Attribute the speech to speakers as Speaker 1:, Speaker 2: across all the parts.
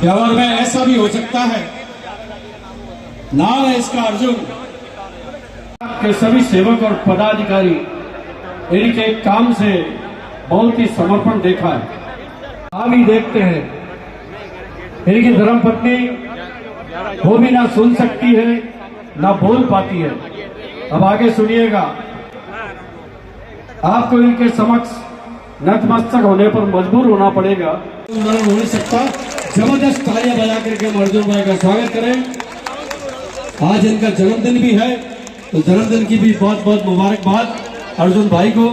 Speaker 1: ब्यावर में ऐसा भी हो सकता है, नाम है इसका अर्जुन। के सभी सेवक और पदाधिकारी इनके काम से बहुत ही समर्पण देखा है। आप ही देखते हैं, इनकी धर्मपत्नी वो भी ना सुन सकती है ना बोल पाती है। अब आगे सुनिएगा, आपको इनके समक्ष नतमस्तक होने पर मजबूर होना पड़ेगा। हो नहीं सकता। जबरदस्त तालियां बजा करके हम अर्जुन भाई का स्वागत करें। आज इनका जन्मदिन भी है, तो जन्मदिन की भी बहुत बहुत मुबारकबाद अर्जुन भाई को।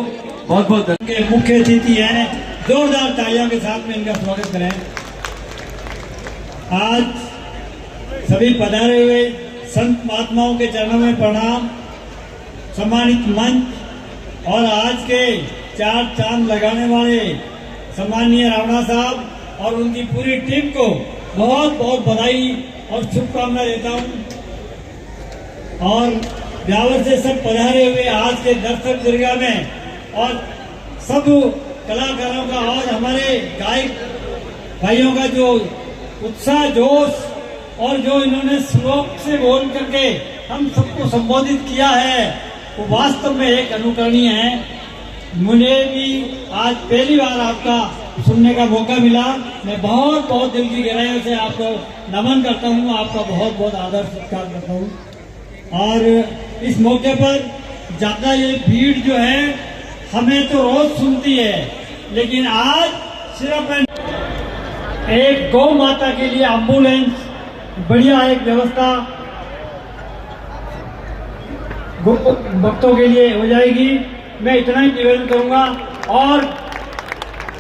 Speaker 1: बहुत बहुत
Speaker 2: मुख्य अतिथि हैं, जोरदार तालियों के साथ में इनका स्वागत करें। आज सभी पधारे हुए संत महात्माओं के चरणों में प्रणाम। सम्मानित मंच और आज के चार चांद लगाने वाले सम्मानीय रावणा साहब और उनकी पूरी टीम को बहुत बहुत बधाई और शुभकामनाएं देता हूं। और ब्यावर से सब पधारे हुए आज के दर्शक दीर्घा में और सब कलाकारों का और हमारे गायक भाइयों का जो उत्साह, जोश और जो इन्होंने श्लोक से बोल करके हम सबको संबोधित किया है, वो वास्तव में एक अनुकरणीय है। मुझे भी आज पहली बार आपका सुनने का मौका मिला। मैं बहुत बहुत दिल की गहराइयों से आपको नमन करता हूँ, आपका बहुत बहुत आदर सत्कार करता हूँ। और इस मौके पर ज्यादा ये भीड़ जो है हमें तो रोज सुनती है, लेकिन आज सिर्फ एक गौ माता के लिए एम्बुलेंस बढ़िया एक व्यवस्था भक्तों के लिए हो जाएगी। मैं इतना ही निवेदन करूंगा। और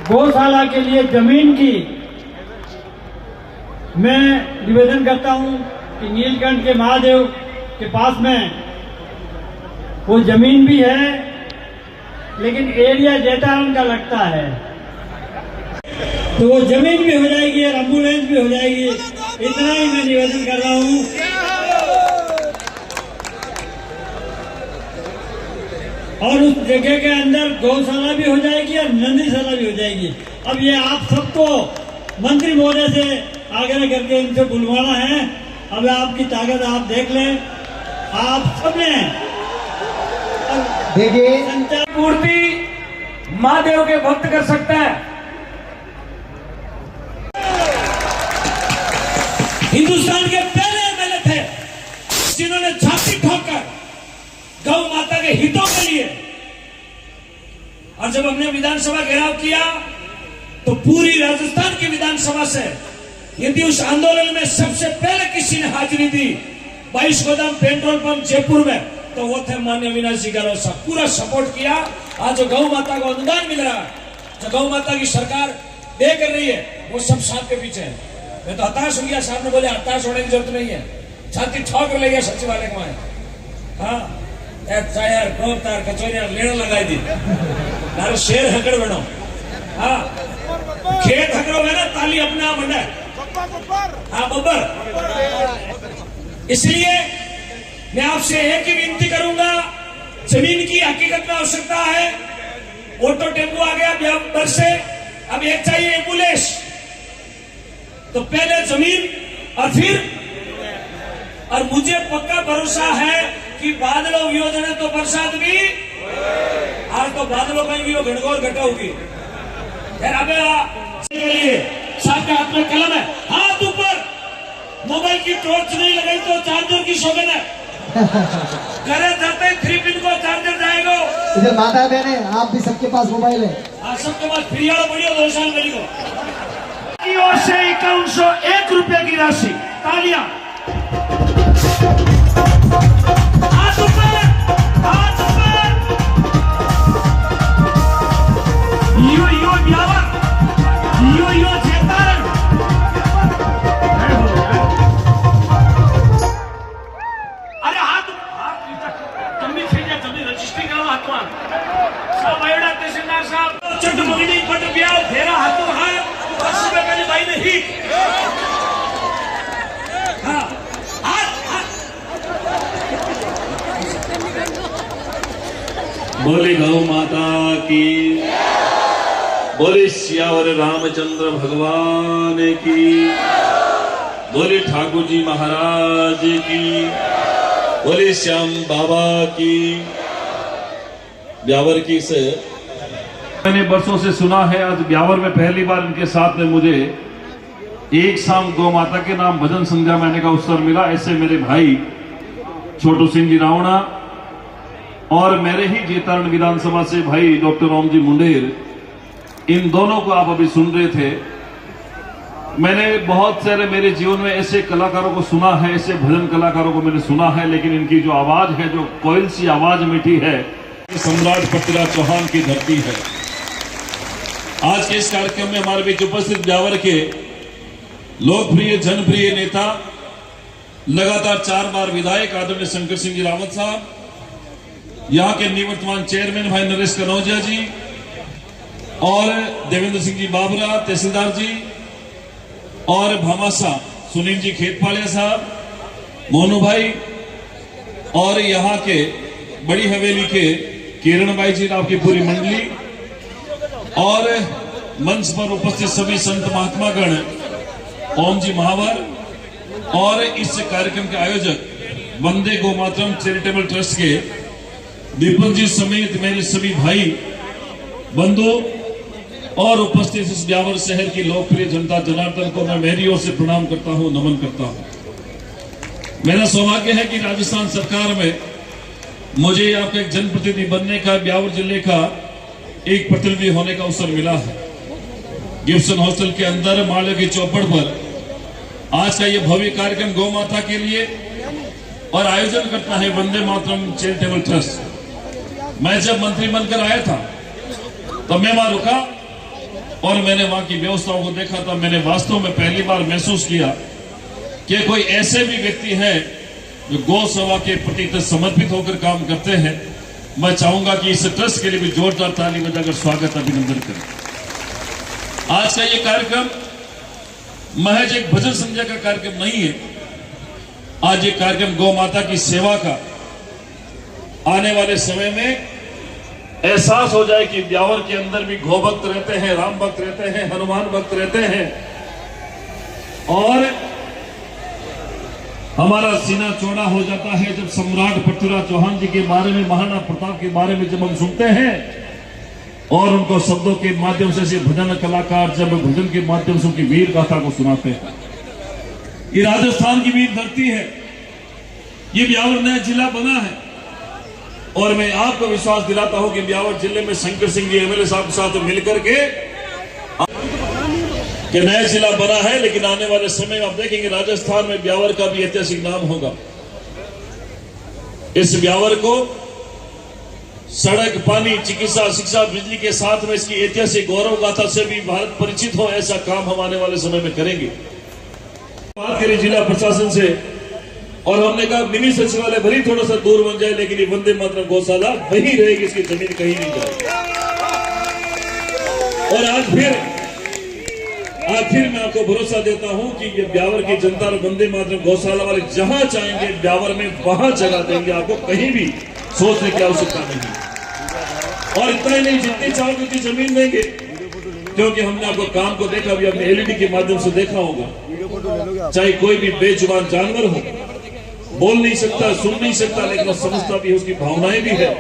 Speaker 2: गौशाला के लिए जमीन की मैं निवेदन करता हूं कि नीलकंठ के महादेव के पास में वो जमीन भी है, लेकिन एरिया डेटा उनका लगता है, तो वो जमीन भी हो जाएगी और एम्बुलेंस भी हो जाएगी। इतना ही मैं निवेदन कर रहा हूं। और उस जगह के अंदर गौशाला भी हो जाएगी और नंदीशाला भी हो जाएगी। अब ये आप सबको मंत्री महोदय से आग्रह करके इनसे बुलवाना है। अब आपकी ताकत आप देख लें। आप सबने
Speaker 3: देखिए,
Speaker 2: संचार
Speaker 1: पूर्ति महादेव के भक्त कर सकता है।
Speaker 4: हिंदुस्तान के पहले एमएलए थे जिन्होंने छाती ठोकर गौ माता के हितों के लिए, और जब हमने विधानसभा घेराव किया तो पूरी राजस्थान की विधानसभा से यदि उस आंदोलन में सबसे पहले किसी ने हाजिरी दी 22 गोदाम पेट्रोल पंप जयपुर में, तो वो थे माननीय अविनाश जी गहलोत साहब। पूरा सपोर्ट किया। आज जो गौ माता को अनुदान मिल रहा है, जो गौ माता की सरकार दे कर रही है, वो सब साथ के पीछे है। मैं तो हताश हो गया। साहब ने बोले हताश होने की जरूरत नहीं है, छाती ठोक ले गया सचिवालय के वहां। हाँ, चायर कोफ्तार कचौरिया लेना लगाई दी तारे शेर हकड़ बनो। हाँ, खेत हकड़ो है ना, ताली अपने आप बना। हाँ बब्बर। इसलिए मैं आपसे एक ही विनती करूंगा, जमीन की हकीकत में आवश्यकता है। ऑटो टेम्पो आ गया ब्यावर से, अब एक चाहिए एम्बुलेंस। तो पहले जमीन और फिर, और मुझे पक्का भरोसा है कि बादलों की योजना तो बरसात भी, आज तो बादलों का भी वो घनघोर घटा होगी। साथ के हाथ में कलम है, हाथ ऊपर। मोबाइल की टॉर्च नहीं लगाई तो चार्जर की शोभन है। करे जाते 3 पिन को चार्जर जाएगा।
Speaker 3: इधर माता बहने, आप भी सबके पास मोबाइल है।
Speaker 4: आप सबके पास फ्री वाला बढ़िया 2 साल मेरी को
Speaker 1: और से 5101 रुपए की राशि। तालियां। हाथ ऊपर, हाथ ऊपर। यो यो ब्यावर, यो यो चेतन। अरे हाथ तुम्ही खेळ्या, तुम्ही रजिस्ट्री करा हातवान सब एवढा तहसीलदार साहब चटमगनी पट गया फेरा हाथों हाथ 10 रुपए का भाई नहीं। हाँ,
Speaker 5: बोले गौ माता की, बोले सियावर रामचंद्र भगवान की। बोले ठाकुर जी महाराज की, बोले श्याम बाबा की। ब्यावर की से
Speaker 6: मैंने बरसों से सुना है, आज ब्यावर में पहली बार इनके साथ में मुझे एक शाम गौ माता के नाम भजन संध्या मैंने का अवसर मिला। ऐसे मेरे भाई छोटू सिंह जी रावणा और मेरे ही जेतारण विधानसभा से भाई डॉक्टर ओम जी मुंडेर, इन दोनों को आप अभी सुन रहे थे। मैंने बहुत सारे मेरे जीवन में ऐसे कलाकारों को सुना है, ऐसे भजन कलाकारों को मैंने सुना है, लेकिन इनकी जो आवाज है, जो कोयल सी आवाज मीठी है,
Speaker 5: सम्राट पृथ्वीराज चौहान की धरती है। आज के इस कार्यक्रम में हमारे बीच उपस्थित ब्यावर के लोकप्रिय जनप्रिय नेता, लगातार 4 बार विधायक आदरणीय शंकर सिंह जी रावत साहब, यहाँ के निवर्तमान चेयरमैन भाई नरेश कनौजिया जी और देवेंद्र सिंह जी बाबरा तहसीलदार जी और भामासा सुनील जी खेतपालिया साहब, मोनू भाई और यहाँ के बड़ी हवेली के किरण भाई जी, आपकी पूरी मंडली और मंच पर उपस्थित सभी संत महात्मागण, ओम जी महावर और इस कार्यक्रम के आयोजक वंदे गौ मातरम चैरिटेबल ट्रस्ट के दीपक जी समेत मेरे सभी भाई बंधु और उपस्थित इस ब्यावर शहर की लोकप्रिय जनता जनार्दन को मैं मेरी ओर से प्रणाम करता हूं, नमन करता हूं। मेरा सौभाग्य है कि राजस्थान सरकार में मुझे आपका एक जनप्रतिनिधि बनने का, ब्यावर जिले का एक प्रतिनिधि होने का अवसर मिला है। गिब्सन हॉस्टल के अंदर माले की चौपड़ पर आज का ये भव्य कार्यक्रम गौ माता के लिए और आयोजन करता है वंदे मातरम चैरिटेबल ट्रस्ट। मैं जब मंत्री बनकर आया था तो मैं वहां रुका और मैंने वहां की व्यवस्थाओं को देखा था। मैंने वास्तव में पहली बार महसूस किया कि कोई ऐसे भी व्यक्ति है जो गौ सेवा के प्रति समर्पित होकर काम करते हैं। मैं चाहूंगा कि इस ट्रस्ट के लिए भी जोरदार ताली बजाकर स्वागत अभिनंदन करें। आज का ये कार्यक्रम महज एक भजन संध्या का कार्यक्रम नहीं है। आज ये कार्यक्रम गौ माता की सेवा का, आने वाले समय में एहसास हो जाए कि ब्यावर के अंदर भी गौ भक्त रहते हैं, राम भक्त रहते हैं, हनुमान भक्त रहते हैं और हमारा सीना चौड़ा हो जाता है जब सम्राट पृथ्वीराज चौहान जी के बारे में, महाराणा प्रताप के बारे में जब हम सुनते हैं और उनको शब्दों के माध्यम से भजन कलाकार जब भजन के माध्यम से उनकी वीर गाथा को सुनाते हैं। ये राजस्थान की वीर धरती है, ये ब्यावर नया जिला बना है और मैं आपको विश्वास दिलाता हूं कि ब्यावर जिले में शंकर सिंह जी एमएलए साहब के साथ मिलकर के नया जिला बना है। लेकिन आने वाले समय में आप देखेंगे राजस्थान में ब्यावर का भी ऐतिहासिक नाम होगा। इस ब्यावर को सड़क, पानी, चिकित्सा, शिक्षा, बिजली के साथ में इसकी ऐतिहासिक गौरव गाथा से भी भारत परिचित हो, ऐसा काम हम आने वाले समय में करेंगे। बात करें जिला प्रशासन से और हमने कहा मिनी सचिवालय भले थोड़ा सा दूर बन जाए, लेकिन ये वंदे मातरम गौशाला वही रहेगी, इसकी जमीन कहीं नहीं जाएगी। और आज फिर मैं आपको भरोसा देता हूं कि ये ब्यावर की जनता और वंदे मातरम गौशाला वाले जहां चाहेंगे ब्यावर में वहां जगह देंगे, आपको कहीं भी सोचने की आवश्यकता नहीं। और इतना ही नहीं, जितनी चाहोगे उतनी जमीन देंगे, क्योंकि हमने आपको काम को देखा भी, आपने एलईडी के माध्यम से देखा होगा। चाहे कोई भी बेजुबान जानवर हो, बोल नहीं सकता, सुन नहीं सकता, लेकिन वो समझता भी है, उसकी भावनाएं भी है,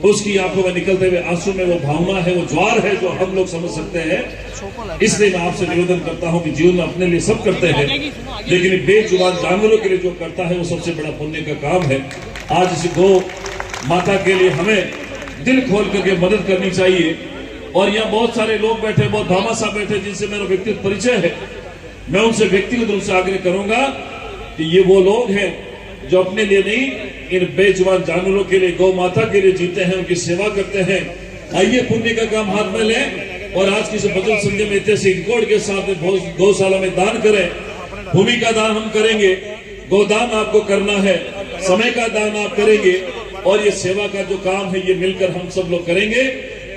Speaker 5: उसकी आंखों में निकलते हुए आंसू में वो भावना है, वो ज्वार है जो हम लोग समझ सकते हैं। इसलिए मैं आपसे निवेदन करता हूं कि जीवन में अपने लिए सब करते हैं, लेकिन बेजुबान जानवरों के लिए जो करता है वो सबसे बड़ा पुण्य का काम है। आज इस गौ माता के लिए हमें दिल खोल करके मदद करनी चाहिए। और यहाँ बहुत सारे लोग बैठे, बहुत भामा साहब बैठे जिनसे मेरा व्यक्तिगत परिचय है। मैं उनसे व्यक्तिगत रूप से आग्रह करूंगा कि ये वो लोग हैं जो अपने लिए नहीं, इन बेजुबान जानवरों के लिए, गौ माता के लिए जीते हैं, उनकी सेवा करते हैं। आइए पुण्य का काम हाथ में लें और आज की भजन संध्या में ऐतिहासिक रिकॉर्ड के साथ गौशाला में दान करें। भूमि का दान हम करेंगे, गोदान आपको करना है, समय का दान आप करेंगे और ये सेवा का जो काम है ये मिलकर हम सब लोग करेंगे।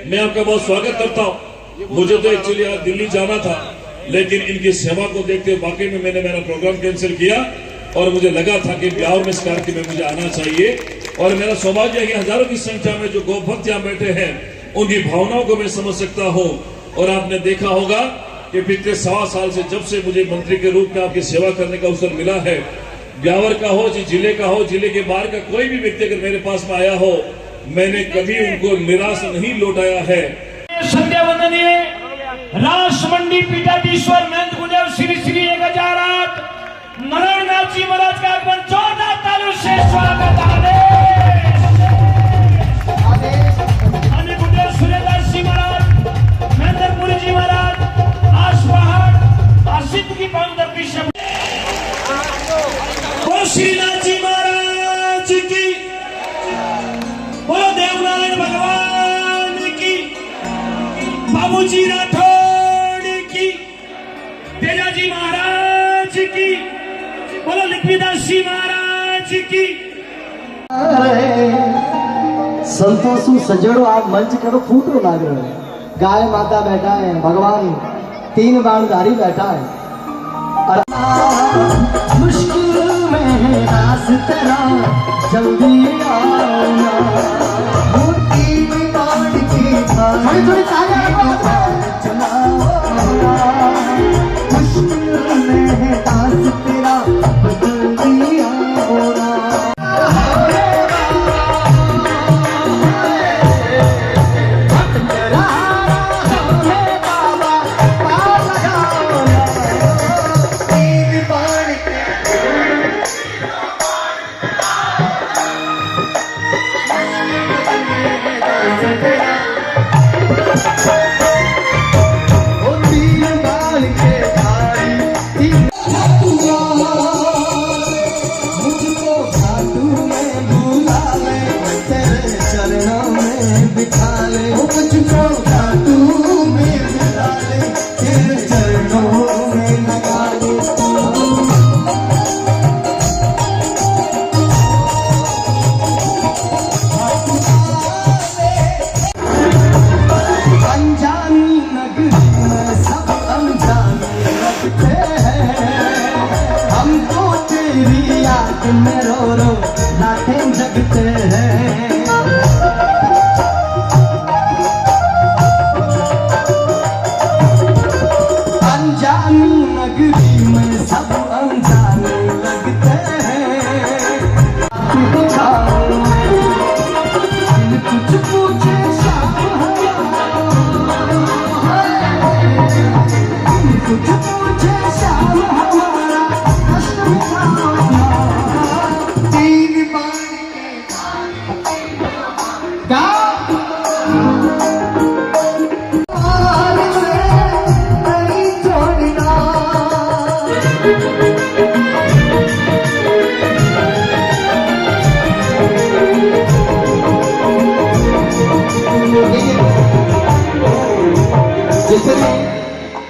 Speaker 5: मैं आपका बहुत स्वागत करता हूँ। मुझे तो एक्चुअली आज दिल्ली जाना था, लेकिन इनकी सेवा को देखते हुए वाकई में मैंने मेरा प्रोग्राम कैंसिल किया और मुझे लगा था कि ब्यावर में इस कार्यक्रम में मुझे आना चाहिए। और मेरा सौभाग्य है कि हजारों की संख्या में जो गौ भक्त यहाँ बैठे हैं उनकी भावनाओं को मैं समझ सकता हूँ। और आपने देखा होगा कि पिछले 1.25 साल से जब से मुझे मंत्री के रूप में आपकी सेवा करने का अवसर मिला है, ब्यावर का हो, जिले का हो, जिले के बाहर का कोई भी व्यक्ति अगर मेरे पास में आया हो, मैंने कभी उनको निराश नहीं लौटाया है।
Speaker 4: संध्या वंदनीय राष्ट्रमंडी पीठाधीश्वर महंत गुरुदेव श्री श्री 1008 नरनाथ जी महाराज का आगमन जोरदार तालियों से स्वागत गुरुदेव सूर्यदास जी महाराज, महेंद्रपुरी जी महाराज, आस पहाड़ आसित की पावधरती से बोलो श्रीनाथ जी महाराज की, बोलो देवनारायण भगवान की, बाबूजी राठौड़ की, तेजाजी महाराज की, बोलो लक्ष्मीदास जी महाराज की।
Speaker 3: संतोषु सजड़ो आप मंच करो फूटो लाग रहे हो। गाय माता बैठा है, भगवान 3 बाणधारी बैठा है। और मुश्किल में है रास तेरा, जल्दी आना। वो 3 बाण की थोड़ी चला, मुश्किल में है रास तेरा, जल्दी आना। में रो रो लाखें जगते हैं। अनजानी नगरी में सब अनजाने लगते हैं। कुछ पूछे कुछ पूछे शाम हमारा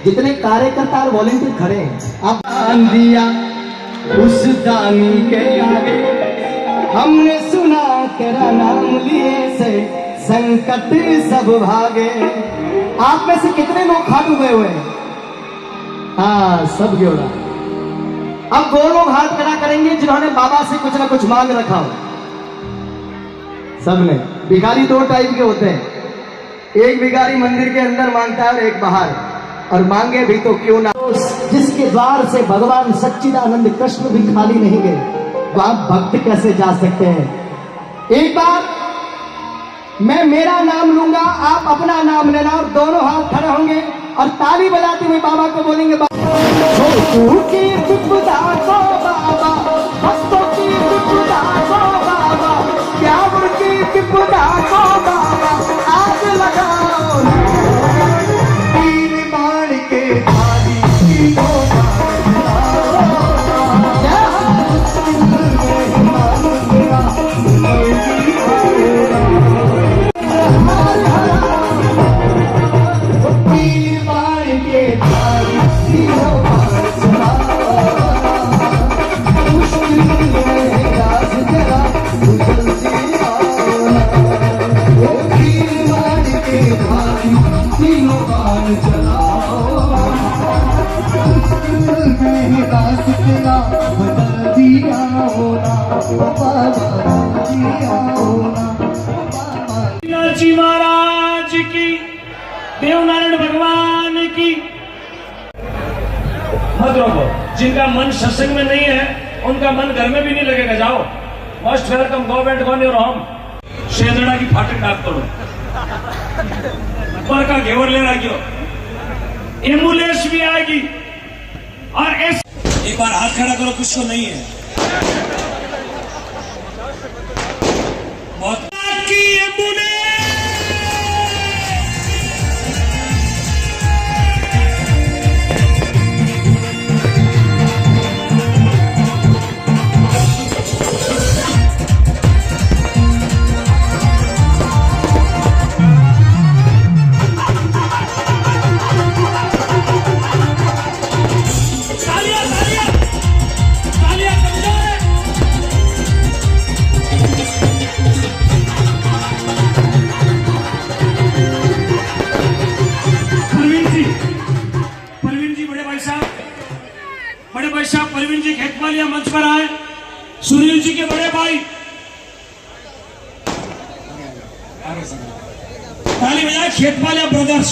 Speaker 3: जितने कार्यकर्ता और वॉलेंटियर खड़े हैं, आप दान दिया उस दानी के आगे, हमने सुना तेरा नाम लिए से संकट सब भागे। आप में से कितने लोग खाटू गए हुए हैं? हाँ, सब जोड़ा। अब वो लोग हाथ खड़ा करेंगे जिन्होंने बाबा से कुछ ना कुछ मांग रखा हो। सबने। भिखारी 2 टाइप के होते हैं, एक भिखारी मंदिर के अंदर मांगता है और एक बाहर, और मांगे भी तो क्यों ना। जिसके द्वार से भगवान सच्चिदानंद कृष्ण भी खाली नहीं गए, तो आप भक्त कैसे जा सकते हैं? एक बार मैं मेरा नाम लूंगा, आप अपना नाम लेना, और दोनों हाथ खड़े होंगे और ताली बजाते हुए बाबा को बोलेंगे, भक्तों की विपदा को बाबा, भक्तों की विपदा को बाबा, प्यार की विपदा को बाबा, आग लगाओ तीर बाण के धारी की गोबा।
Speaker 4: जी महाराज की, देवनारायण भगवान की, मत रोको। जिनका मन सत्संग में नहीं है उनका मन घर में भी नहीं लगेगा। जाओ, most welcome, go and go your home. शेदड़ा की फाटक डाक करो पर का घेवर ले रखियो, एम्बुलेंस भी आएगी। और एक बार हाथ खड़ा करो, कुछ को नहीं है बहुत की एम्बुलेंस। बड़े भाई साहब परवीन जी खेतवालिया मंच पर आए। सुनील जी के बड़े भाई, ताली बजाए खेतवालिया ब्रदर्स।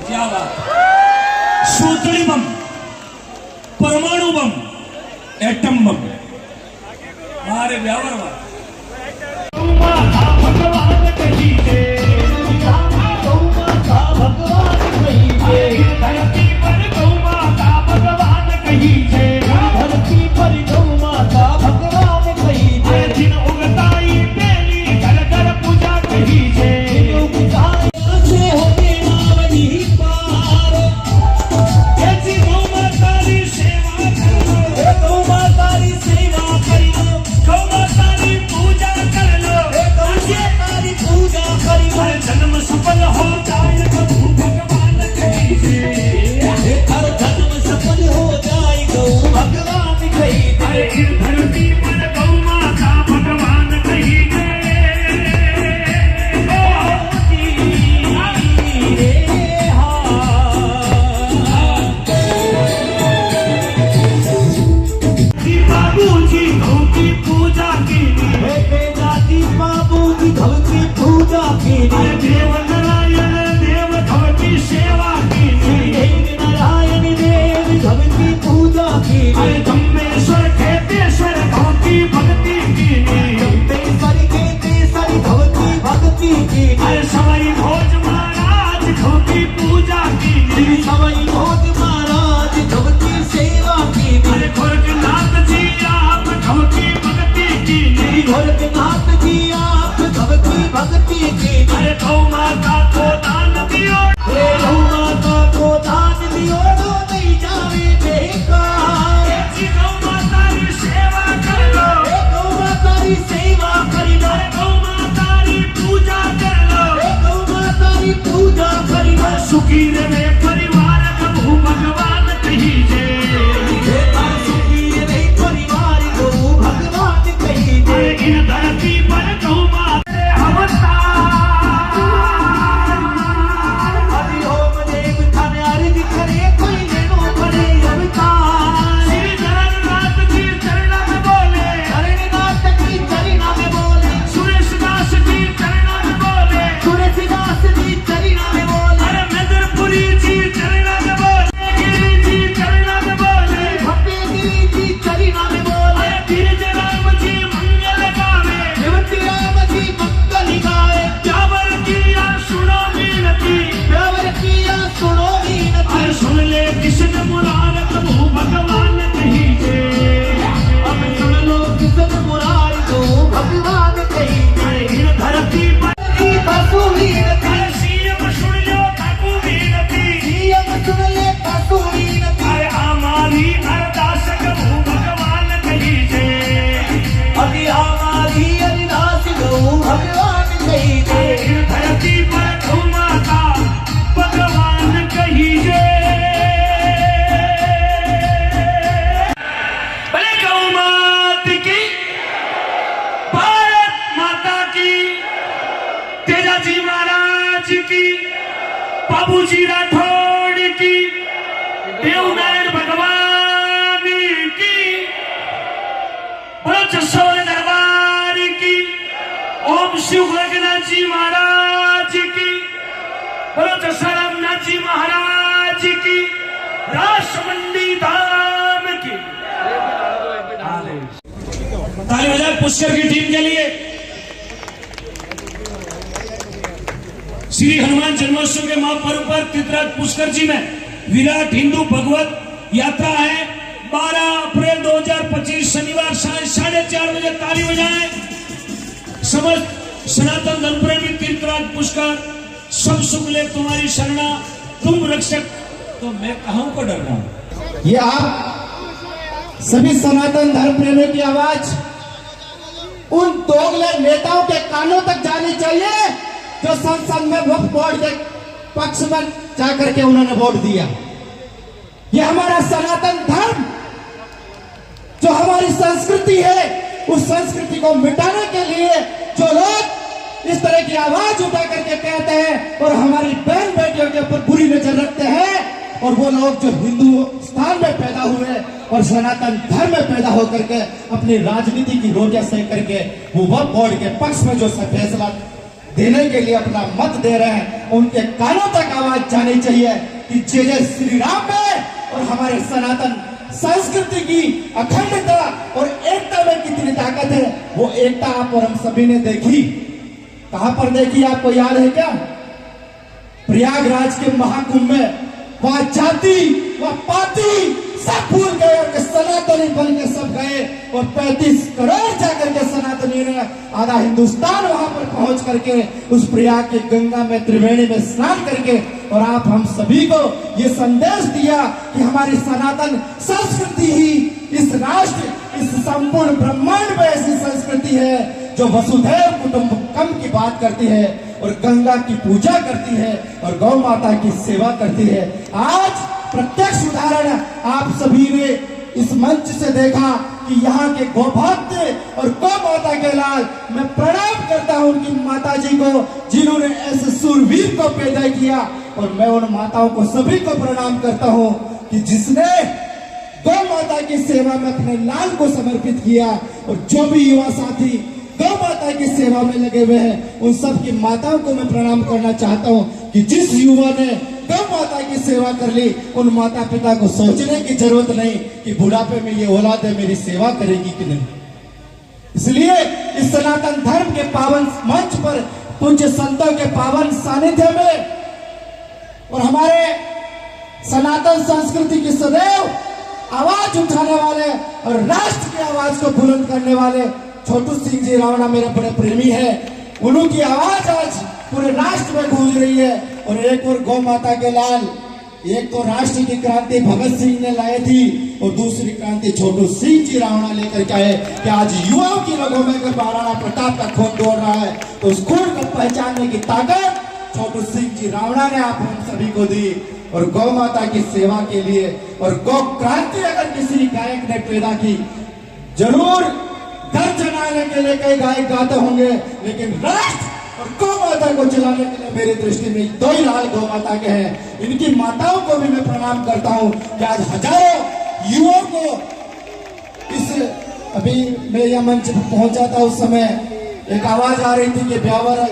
Speaker 4: क्या बात, सूतड़ी बम, परमाणु बम, एटम बम, हमारे व्यावर वाले भगवान कही धरती पर गौ माता भगवान कही जय, धरती पर गौ माता भगवान कही जय। दिन उगताई बेली घर घर पूजा कही जय, होने नावनी पार। ऐसी गौ माता की सेवा करो, गौ माता की सेवा कर लो, गौ माता की पूजा कर लो, गौ माता की पूजा कर लो। जन्म सफल हो जाए प्रभु भगवान कही जय, हर जन्म सफल हो जाए गौ भगवान कही जय। धरती पर गौ माता भगवान कही बाबू जी गौ की पूजा के लिए, दादी बाबू जी गौ की पूजा के लिए, देव नारायण देव गौ की सेवा के लिए, नारायण देव गौ की पूजा के लिए, जम्बेश्वर खेतेश्वर गौ की भक्ति के लिए, जम्बेश्वर खेतेश्वर गौ की भक्ति के लिए, सवाई भोज महाराज गौ की पूजा के लिए, सवाई भोज महाराज गौ की सेवा के लिए, गोरखनाथ जी आप गौ की भक्ति के लिए, गोरखनाथ जी आप गौ की भक्ति के लिए। गौ माता को दान दियो, गौ माता को दान दियो, तो नहीं जावे बेकार। गौ माता की सेवा कर लो, गौ माता की सेवा कर लो, गौ माता की पूजा कर लो, गौ माता की पूजा कर लो। सुखी रहे परिवार प्रभु भगवान कही जय, सुखी रहे परिवार प्रभु भगवान कही जय। धरती पर गौ माता बाबूजी राठौड़ की, देवनारायण भगवान की, बोलो जसोर दरबार की, ओम शिव गोरखनाथ जी महाराज की, बोलो जसराम नाथ जी महाराज की, राष्ट्रमंडी धाम की। ताली बजाए पुष्कर की टीम के लिए। श्री हनुमान जन्मोत्सव के महापर्व पर तीर्थराज पुष्कर जी में विराट हिंदू भगवत यात्रा है। 12 अप्रैल 2025 शनिवार 4:30 बजे। ताली बजाएं। समस्त सनातन धर्म प्रेमी तीर्थराज पुष्कर, सब सुख ले तुम्हारी शरणा, तुम रक्षक तो मैं कहां को डर रहा हूं।
Speaker 3: ये आप सभी सनातन धर्म प्रेमियों की आवाज उन दोगले नेताओं के कानों तक जानी चाहिए जो संसद में वक्फ बोर्ड के पक्ष में जाकर के उन्होंने वोट दिया। ये हमारा सनातन धर्म जो हमारी संस्कृति है, उस संस्कृति को मिटाने के लिए जो लोग इस तरह की आवाज उठा करके कहते हैं और हमारी बहन बेटियों के ऊपर बुरी नजर रखते हैं, और वो लोग जो हिंदुस्तान में पैदा हुए और सनातन धर्म में पैदा होकर के अपनी राजनीति की रोटियां सेक करके वो वक्फ बोर्ड के पक्ष में जो फैसला देने के लिए अपना मत दे रहे हैं, उनके कानों तक आवाज जानी चाहिए कि जय जय श्री राम में और हमारे सनातन संस्कृति की अखंडता और एकता में कितनी ताकत है। वो एकता आप और हम सभी ने देखी। कहां पर देखी आपको याद है क्या? प्रयागराज के महाकुंभ में वहां जाति वहां पाति सब भूल गए और सनातनी बन के सब गए, और 35 करोड़ जाकर के सनातनी ने आधा हिंदुस्तान वहां पर पहुंच करके उस प्रयाग के गंगा में त्रिवेणी में स्नान करके, और आप हम सभी को ये संदेश दिया कि हमारी सनातन संस्कृति ही इस राष्ट्र, इस संपूर्ण ब्रह्मांड में ऐसी संस्कृति है जो वसुधैव कुटुंबकम की बात करती है और गंगा की पूजा करती है और गौ माता की सेवा करती है। आज प्रत्यक्ष उदाहरण आप सभी ने इस मंच से देखा कि यहाँ के गौभक्त और गौ माता के लाल, मैं प्रणाम करता हूँ उनकी माता जी को जिन्होंने ऐसे सूरवीर को पैदा किया, और मैं उन माताओं को सभी को प्रणाम करता हूँ कि जिसने गौ माता की सेवा में अपने लाल को समर्पित किया। और जो भी युवा साथी गौ माता की सेवा में लगे हुए हैं, उन सब की माताओं को मैं प्रणाम करना चाहता हूँ कि जिस युवा ने गौ माता की सेवा कर ली, उन माता पिता को सोचने की जरूरत नहीं कि बुढ़ापे में ये औलाद है मेरी सेवा करेगी कि नहीं। इसलिए इस सनातन धर्म के पावन मंच पर पूज्य संतों के पावन सानिध्य में और हमारे सनातन संस्कृति की सदैव आवाज उठाने वाले और राष्ट्र की आवाज को बुलंद करने वाले छोटू सिंह जी रावणा मेरे बड़े प्रेमी है। उनकी आवाज आज पूरे राष्ट्र में गूंज रही है। और एक और गौ माता के लाल, एक तो राष्ट्र की क्रांति भगत सिंह ने लाई थी और दूसरी क्रांति छोटू सिंह जी रावणा लेकर के आए कि आज युवाओं की रगों में अगर महाराणा प्रताप का खून दौड़ रहा है तो उस खून को पहचानने की ताकत छोटू सिंह जी रावणा ने आप हम सभी को दी। और गौ माता की सेवा के लिए और गौ क्रांति अगर किसी गायक ने पैदा की, जरूर घर जलाने के लिए कई गायक गाते होंगे, लेकिन राष्ट्र और गौ माता को चलाने के लिए मेरी दृष्टि में दो ही लाल गौ माता के हैं। इनकी माताओं को भी मैं प्रणाम करता हूं कि आज हजारों युवाओं को इस, अभी मैं यह मंच पर पहुंचा था उस समय एक आवाज आ रही थी कि ब्यावर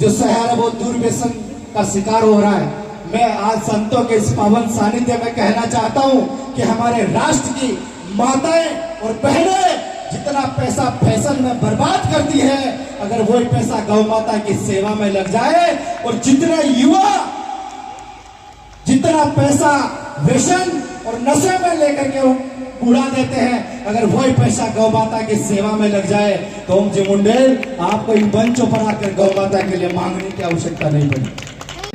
Speaker 3: जो शहर है वो दूरव्यसन का शिकार हो रहा है। मैं आज संतों के इस पावन सानिध्य में कहना चाहता हूं कि हमारे राष्ट्र की माताएं और बहनें जितना पैसा फैशन में बर्बाद करती है, अगर वही पैसा गौ माता की सेवा में लग जाए, और जितने युवा जितना पैसा व्यसन और नशे में लेकर के उड़ा देते हैं, अगर वही पैसा गौ माता की सेवा में लग जाए तो ओम जी मुंडेल आपको इन मंचों पर आकर गौ माता के लिए मांगने की आवश्यकता नहीं पड़ी।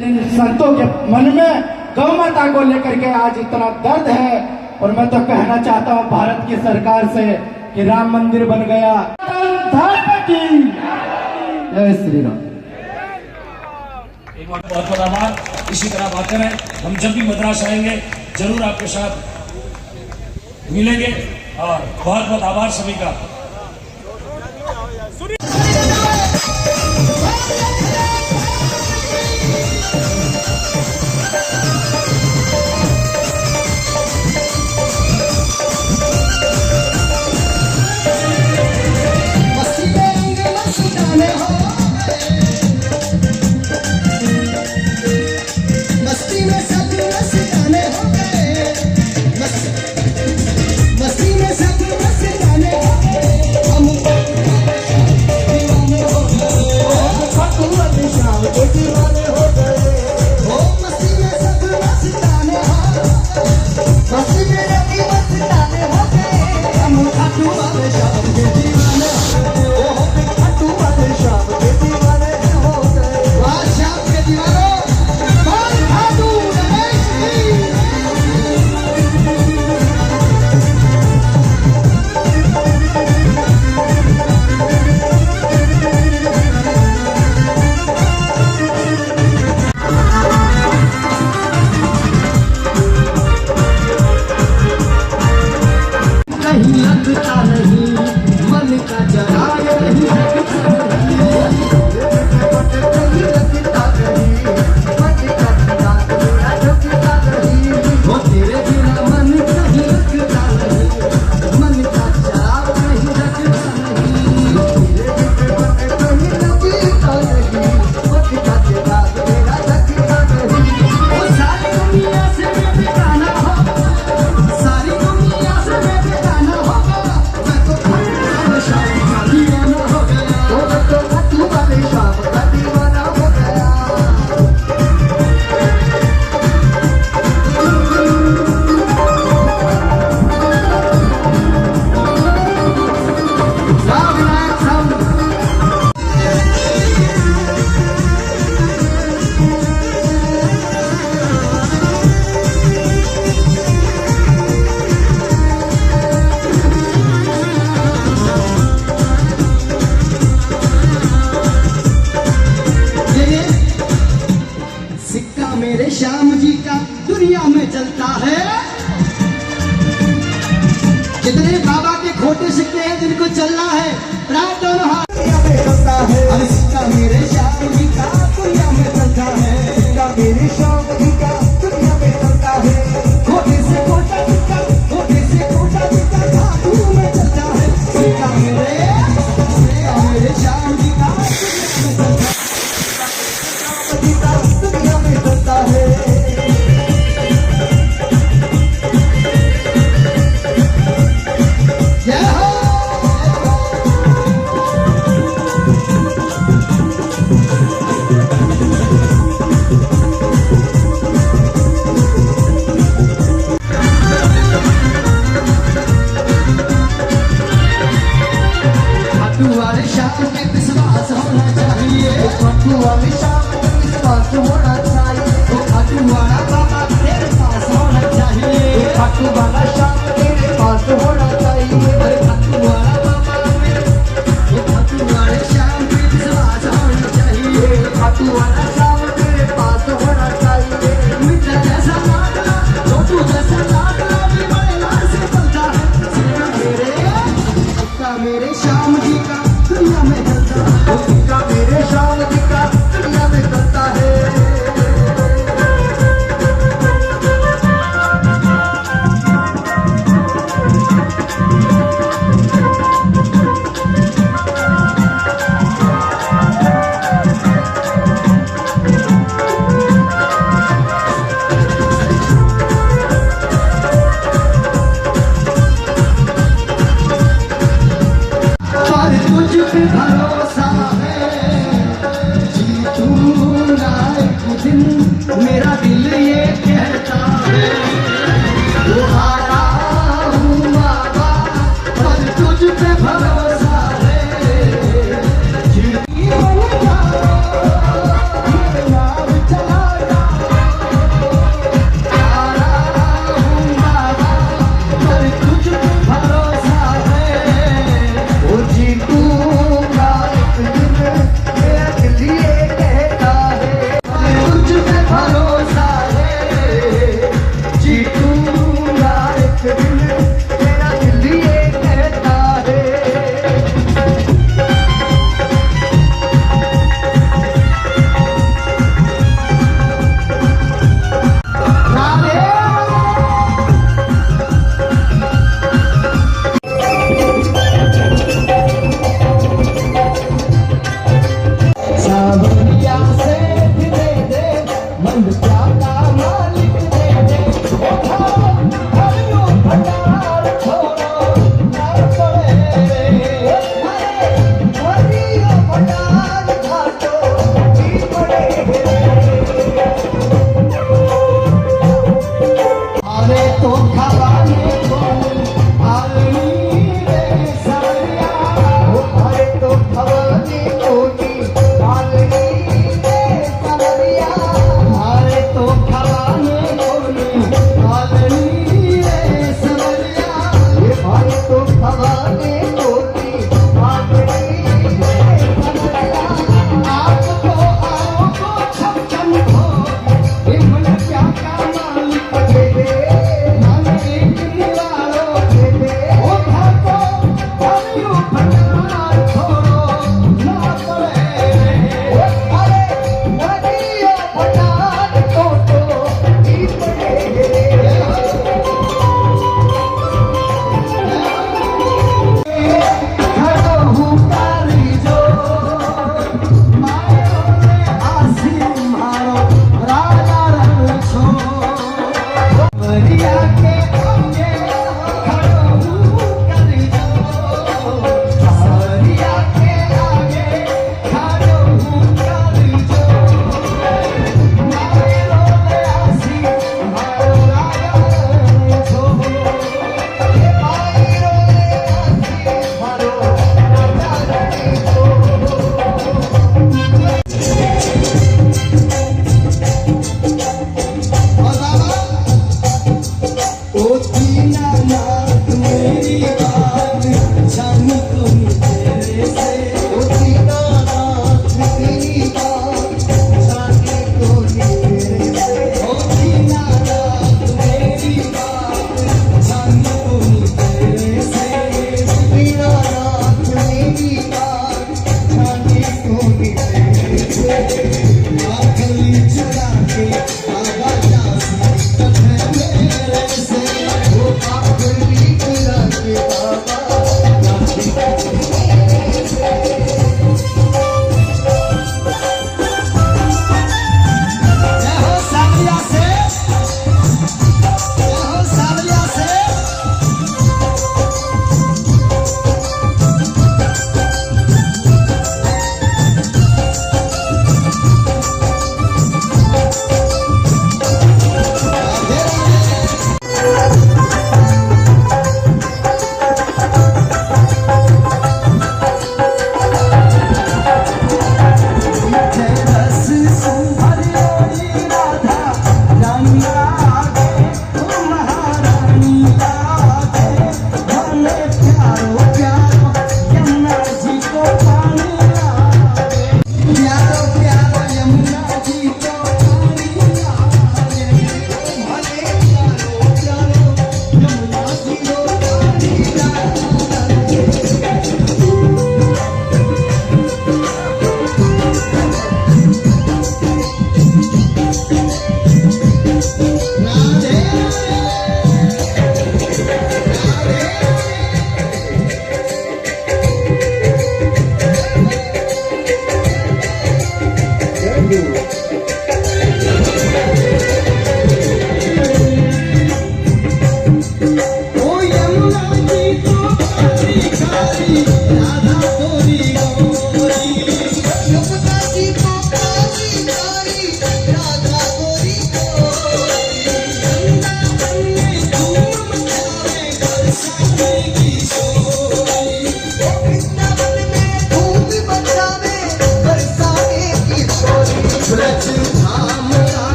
Speaker 3: संतों के मन में गौ माता को लेकर के आज इतना दर्द है। और मैं तो कहना चाहता हूं भारत की सरकार से कि राम मंदिर बन गया। जय श्री राम।
Speaker 4: एक बार बहुत बहुत आभार। इसी तरह बातें रहे, हम जब भी मद्रास आएंगे जरूर आपके साथ मिलेंगे। और बहुत बहुत आभार सभी का।
Speaker 7: मस्ती में सब रस गाने हो गए।
Speaker 3: खाटू वाले श्याम का विश्वास होना चाहिए, वो खाटू वाला बाबा तेरे पास होना चाहिए, वो खाटू वाला श्याम तेरे पास होना चाहिए, अरे खाटू वाला बाबा मेरे, वो खाटू वाले श्याम पे विश्वास होना चाहिए, खाटू वाला श्याम तेरे पास होना चाहिए। मीठा जैसा लागला, छोटू जैसा लागला, भी बड़े लाल से चलता है, सिक्का मेरे श्याम जी का दुनिया में चलता है, सिक्का मेरे श्याम जी का दुनिया में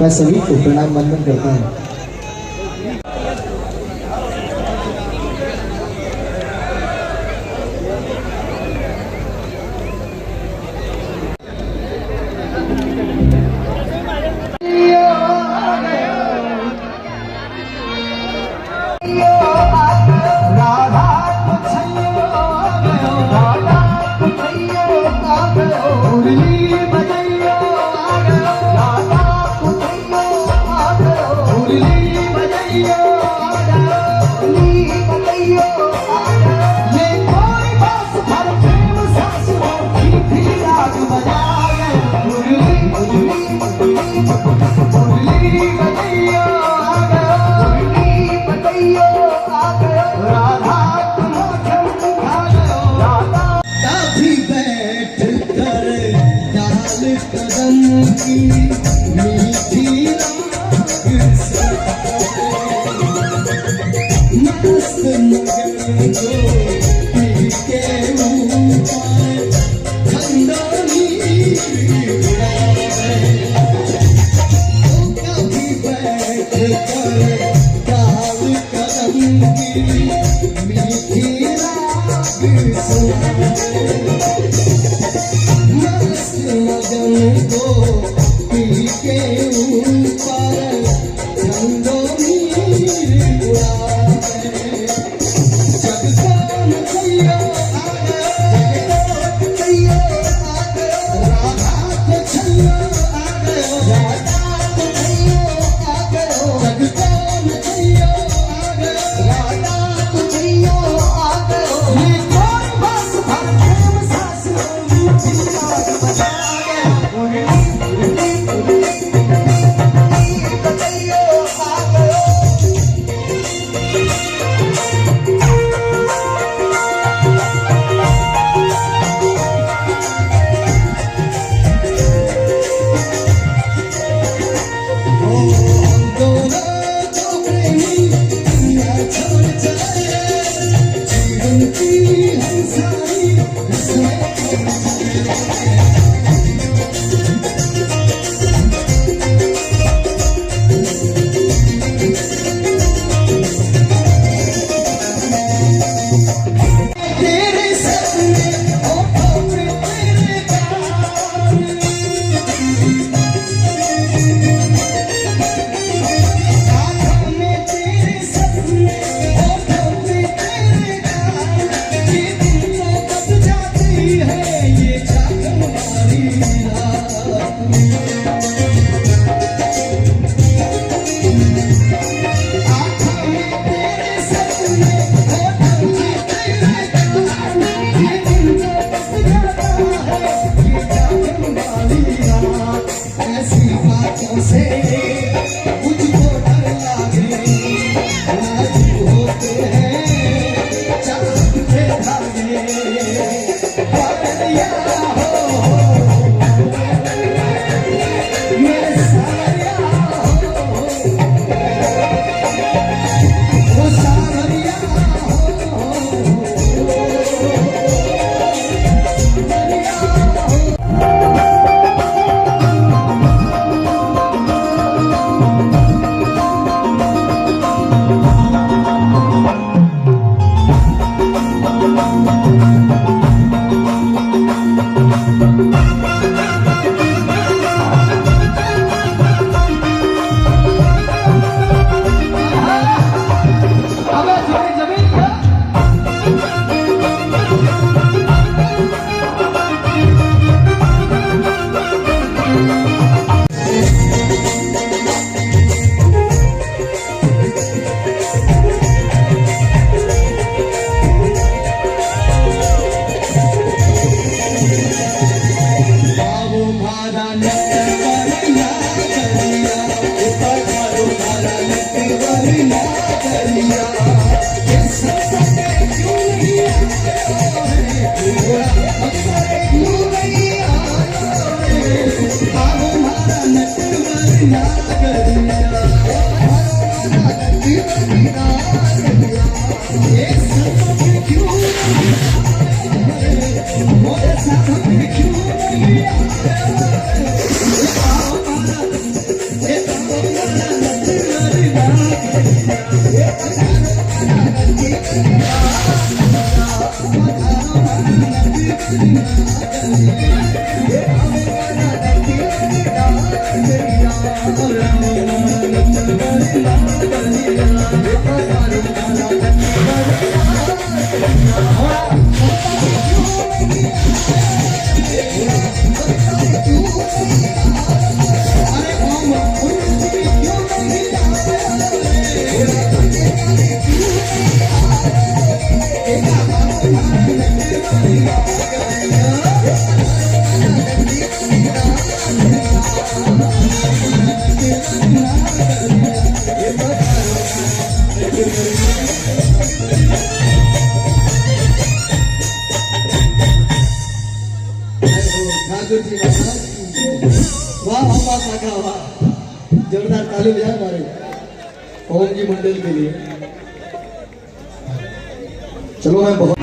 Speaker 3: मैं सभी को प्रणाम वंदन करता हूँ।
Speaker 7: राधा
Speaker 3: ठाकुर जी वाह वाह वाह वाह वाह, जोरदार ताली बजाए हमारे ओम जी मंडल के लिए। चलो मैं बहुत